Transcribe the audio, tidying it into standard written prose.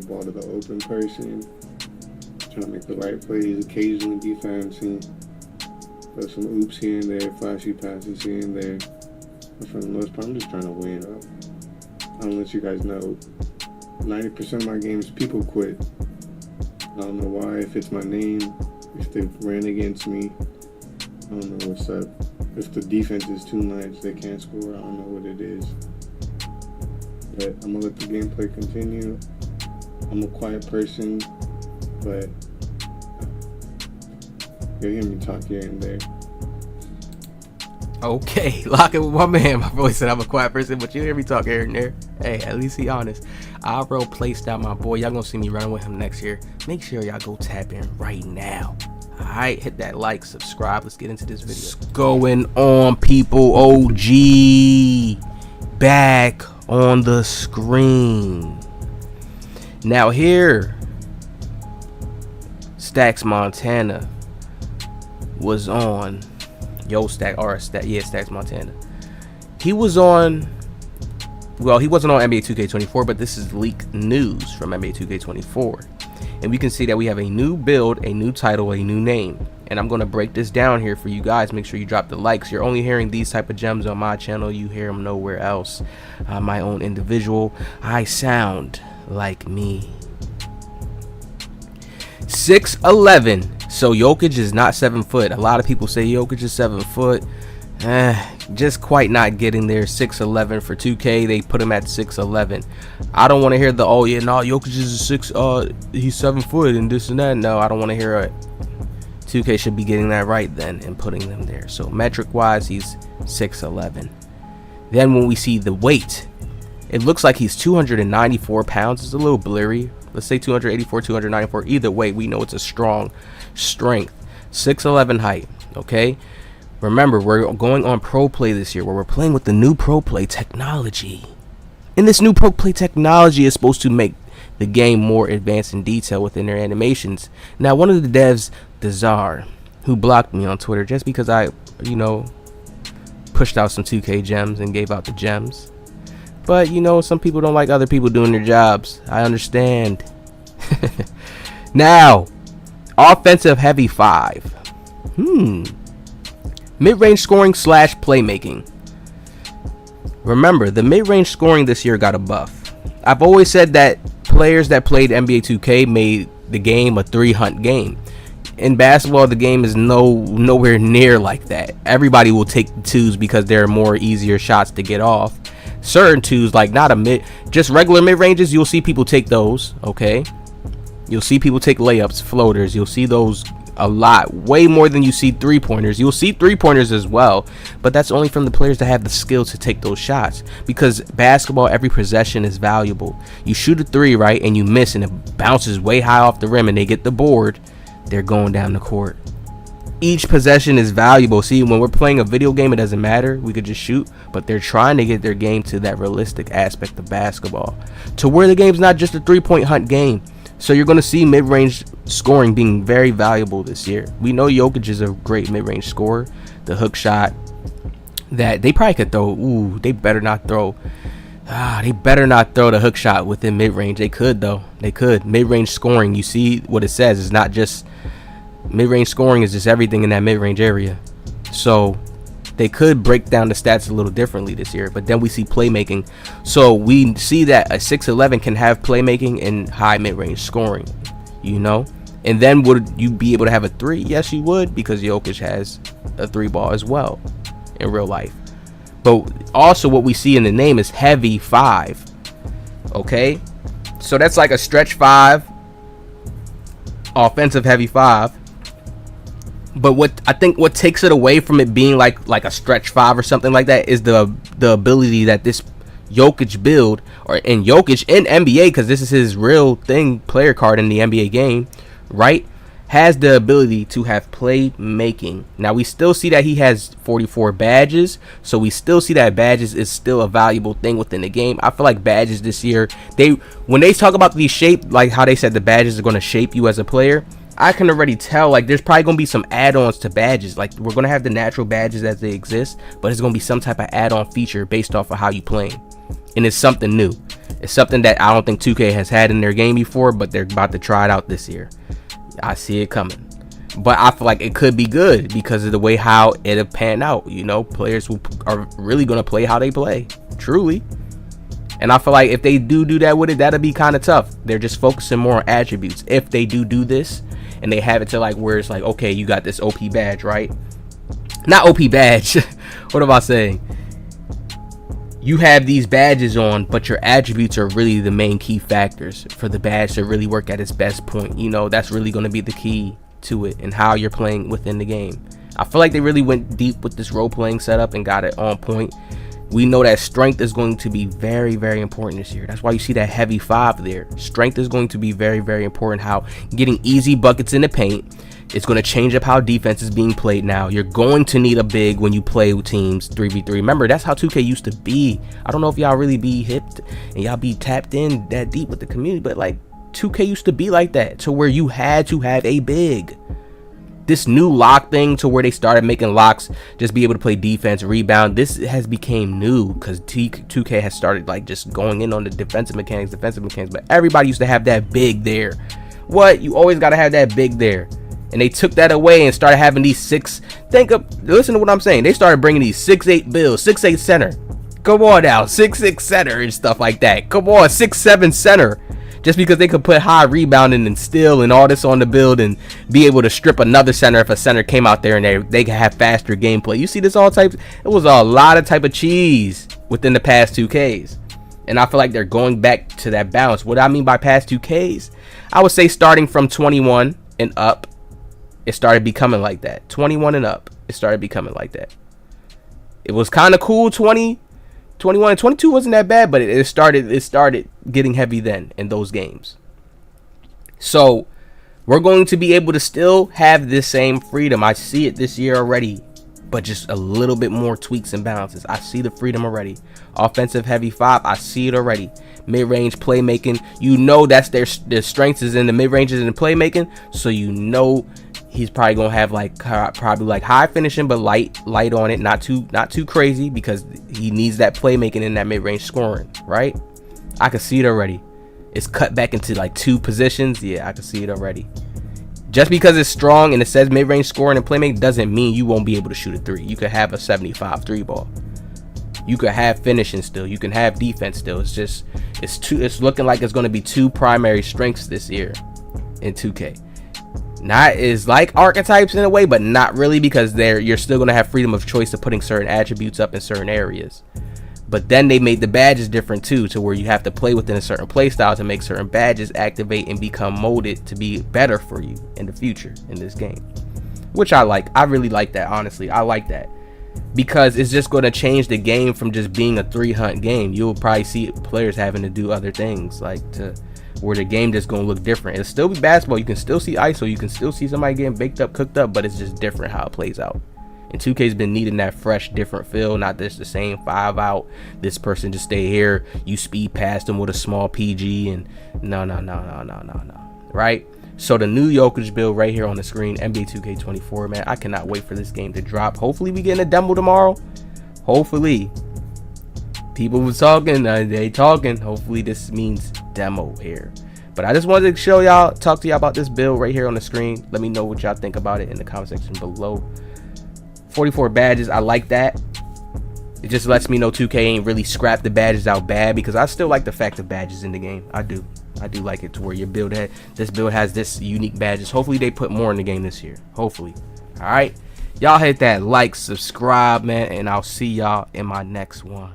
ball to the open person, trying to make the right plays, occasionally be fancy, throw some oops here and there, flashy passes here and there. But for the most part, I'm just trying to win. I'll let you guys know, 90% of my games, people quit. I don't know why, if it's my name, if they ran against me, I don't know what's up. If the defense is too nice, they can't score, I don't know what it is. But I'm gonna let the gameplay continue. I'm a quiet person, but you'll hear me talk here and there. Okay, lock it with my man. My boy said I'm a quiet person, but you hear me talk here and there. Hey, at least he honest. I'll roll placed out my boy. Y'all gonna see me running with him next year. Make sure y'all go tap in right now. Alright, hit that like, subscribe. Let's get into this video. What's going on, people? OG back on the screen. Now here, Stacks Montana was on. Stacks Montana. He was on. Well, he wasn't on NBA 2K24, but this is leaked news from NBA 2K24. And we can see that we have a new build, a new title, a new name. And I'm going to break this down here for you guys. Make sure you drop the likes. You're only hearing these type of gems on my channel. You hear them nowhere else. I'm my own individual. I sound like me. 6'11". So Jokic is not 7 foot. A lot of people say Jokic is 7 foot. Just quite not getting there. 6'11" for 2K. They put him at 6'11". I don't want to hear the Jokic is he's 7 foot and this and that. No, I don't want to hear it. 2K should be getting that right then and putting them there. So metric wise, he's 6'11". Then when we see the weight, it looks like he's 294 pounds. It's a little blurry. Let's say 284, 294. Either way, we know it's a strong strength. 6'11" height. Okay. Remember, we're going on Pro Play this year, where we're playing with the new Pro Play technology. And this new Pro Play technology is supposed to make the game more advanced in detail within their animations. Now, one of the devs, Dazar, who blocked me on Twitter just because I, pushed out some 2K gems and gave out the gems. But, some people don't like other people doing their jobs. I understand. Now, offensive heavy 5. Mid-range scoring / playmaking. Remember, the mid-range scoring this year got a buff. I've always said that players that played NBA 2K made the game a 3-hunt game. In basketball, the game is nowhere near like that. Everybody will take the twos because they're more easier shots to get off. Certain twos, like just regular mid-ranges, you'll see people take those, okay? You'll see people take layups, floaters. You'll see those a lot, way more than you see 3-pointers. You'll see 3-pointers as well, but that's only from the players that have the skill to take those shots. Because basketball, every possession is valuable. You shoot a 3, right, and you miss, and it bounces way high off the rim, and they get the board. They're going down the court. Each possession is valuable. See, when we're playing a video game, it doesn't matter. We could just shoot, but they're trying to get their game to that realistic aspect of basketball, to where the game's not just a 3-point hunt game. So you're going to see mid-range scoring being very valuable this year. We know Jokic is a great mid-range scorer. The hook shot that they probably could throw. Ooh, they better not throw. They better not throw the hook shot within mid-range. They could, though. They could. Mid-range scoring, you see what it says. It's not just mid-range scoring, is just everything in that mid-range area. So they could break down the stats a little differently this year. But then we see playmaking. So we see that a 6'11" can have playmaking and high mid-range scoring, And then would you be able to have a 3? Yes, you would, because Jokic has a 3 ball as well in real life. But also what we see in the name is heavy 5. Okay? So that's like a stretch 5, offensive heavy 5. But what takes it away from it being like a stretch 5 or something like that is the ability that this Jokic build, or in Jokic in NBA, because this is his real thing, player card in the NBA game, right, has the ability to have playmaking. Now we still see that he has 44 badges, so we still see that badges is still a valuable thing within the game. I feel like badges this year, when they talk about these shape, like how they said the badges are going to shape you as a player, I can already tell, like, there's probably going to be some add-ons to badges. Like, we're going to have the natural badges as they exist, but it's going to be some type of add-on feature based off of how you playing. And it's something new. It's something that I don't think 2K has had in their game before, but they're about to try it out this year. I see it coming. But I feel like it could be good because of the way how it'll pan out. You know, players who are really going to play how they play. Truly. And I feel like if they do that with it, that'll be kind of tough. They're just focusing more on attributes. If they do this and they have it to like where it's like, okay, you got this OP badge, right? Not OP badge. What am I saying? You have these badges on, but your attributes are really the main key factors for the badge to really work at its best point. You know, that's really going to be the key to it and how you're playing within the game. I feel like they really went deep with this role-playing setup and got it on point. We know that strength is going to be very, very important this year. That's why you see that heavy 5 there. Strength is going to be very, very important. How getting easy buckets in the paint. It's going to change up how defense is being played now. You're going to need a big when you play with teams 3v3. Remember, that's how 2K used to be. I don't know if y'all really be hipped and y'all be tapped in that deep with the community, but like 2K used to be like that, to where you had to have a big. This new lock thing to where they started making locks just be able to play defense, rebound. This has became new because 2K has started like just going in on the defensive mechanics, but everybody used to have that big there. What? You always got to have that big there. And they took that away and started having these listen to what I'm saying. They started bringing these 6'8 builds, 6'8 center. Come on now, 6'6 center and stuff like that. Come on, 6'7 center. Just because they could put high rebounding and steal and all this on the build and be able to strip another center if a center came out there and they could have faster gameplay. You see this all types. It was a lot of type of cheese within the past 2Ks. And I feel like they're going back to that balance. What I mean by past 2Ks, I would say starting from 21 and up. It started becoming like that. 21 and up, it started becoming like that. It was kind of cool. 20, 21, and 22 wasn't that bad, but it started getting heavy then in those games. So we're going to be able to still have this same freedom. I see it this year already, but just a little bit more tweaks and balances. I see the freedom already. Offensive heavy 5, I see it already. Mid-range playmaking, you know that's their strengths is in the mid-ranges and the playmaking, so you know he's probably gonna have like high finishing but light on it, not too crazy, because he needs that playmaking in that mid-range scoring, right? I can see it already. It's cut back into like 2 positions. Yeah, I can see it already. Just because it's strong and it says mid-range scoring and playmaking doesn't mean you won't be able to shoot a 3. You could have a 75 3 ball. You could have finishing still. You can have defense still. It's looking like it's going to be 2 primary strengths this year in 2K. Not is like archetypes in a way, but not really, because you're still going to have freedom of choice of putting certain attributes up in certain areas. But then they made the badges different too, to where you have to play within a certain play style to make certain badges activate and become molded to be better for you in the future in this game, which I like. I really like that, honestly. I like that, because it's just going to change the game from just being a 3-hunt game. You'll probably see players having to do other things, like to where the game just going to look different. It'll still be basketball. You can still see ISO. You can still see somebody getting baked up, cooked up, but it's just different how it plays out. And 2K's been needing that fresh, different feel, not just the same 5 out. This person just stay here. You speed past them with a small PG, and no. Right? So the new Jokic build right here on the screen, NBA 2K24, man. I cannot wait for this game to drop. Hopefully we get a demo tomorrow. Hopefully. People were talking, they talking. Hopefully this means demo here. But I just wanted to talk to y'all about this build right here on the screen. Let me know what y'all think about it in the comment section below. 44 badges, I like that. It just lets me know 2K ain't really scrapped the badges out bad, because I still like the fact of badges in the game. I do like it to where your build has this unique badges. Hopefully they put more in the game this year. Hopefully. All right, y'all hit that like, subscribe, man, and I'll see y'all in my next one.